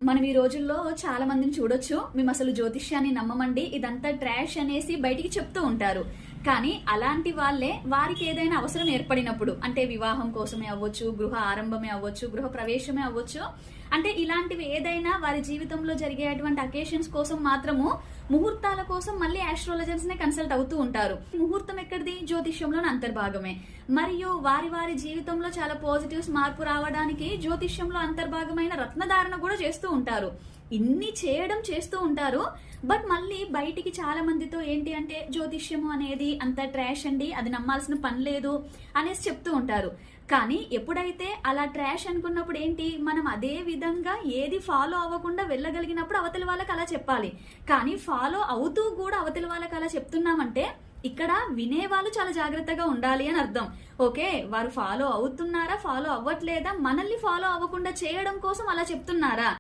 మనం ఈ రోజుల్లో చాలా మందిని చూడొచ్చు. మేము అసలు జ్యోతిష్యాన్ని నమ్మమండి, ఇదంతా ట్రాష్ అనేసి బయటికి చెప్తూ ఉంటారు. కానీ అలాంటి వాళ్ళే వారికి ఏదైనా అవసరం ఏర్పడినప్పుడు, అంటే వివాహం కోసమే అవ్వచ్చు, గృహ ఆరంభమే అవ్వచ్చు, గృహ ప్రవేశమే అవ్వచ్చు, అంటే ఇలాంటివి ఏదైనా వారి జీవితంలో జరిగేటువంటి అకేషన్స్ కోసం మాత్రము ముహూర్తాల కోసం మళ్ళీ ఆస్ట్రాలజర్స్ నే కన్సల్ట్ అవుతూ ఉంటారు. ముహూర్తం ఎక్కడిది? జ్యోతిష్యంలోని అంతర్భాగమే. మరియు వారి వారి జీవితంలో చాలా పాజిటివ్స్ మార్పు రావడానికి జ్యోతిష్యంలో అంతర్భాగమైన రత్నధారణ కూడా చేస్తూ ఉంటారు. ఇన్ని చేయడం చేస్తూ ఉంటారు. బట్ మళ్ళీ బయటికి చాలా మందితో ఏంటి అంటే జ్యోతిష్యము అనేది అంత ట్రాష్ అండి, అది నమ్మాల్సిన పని లేదు అనేసి చెప్తూ ఉంటారు. కానీ ఎప్పుడైతే అలా ట్రాష్ అనుకున్నప్పుడు ఏంటి, మనం అదే విధంగా ఏది ఫాలో అవ్వకుండా వెళ్ళగలిగినప్పుడు అవతలి వాళ్ళకి అలా చెప్పాలి. కానీ ఫాలో అవుతూ కూడా అవతలి వాళ్ళకి అలా చెప్తున్నామంటే ఇక్కడ వినేవాళ్ళు చాలా జాగ్రత్తగా ఉండాలి అని అర్థం. ఓకే, వారు ఫాలో అవుతున్నారా, ఫాలో అవ్వట్లేదా, మనల్ని ఫాలో అవ్వకుండా చేయడం కోసం అలా చెప్తున్నారా?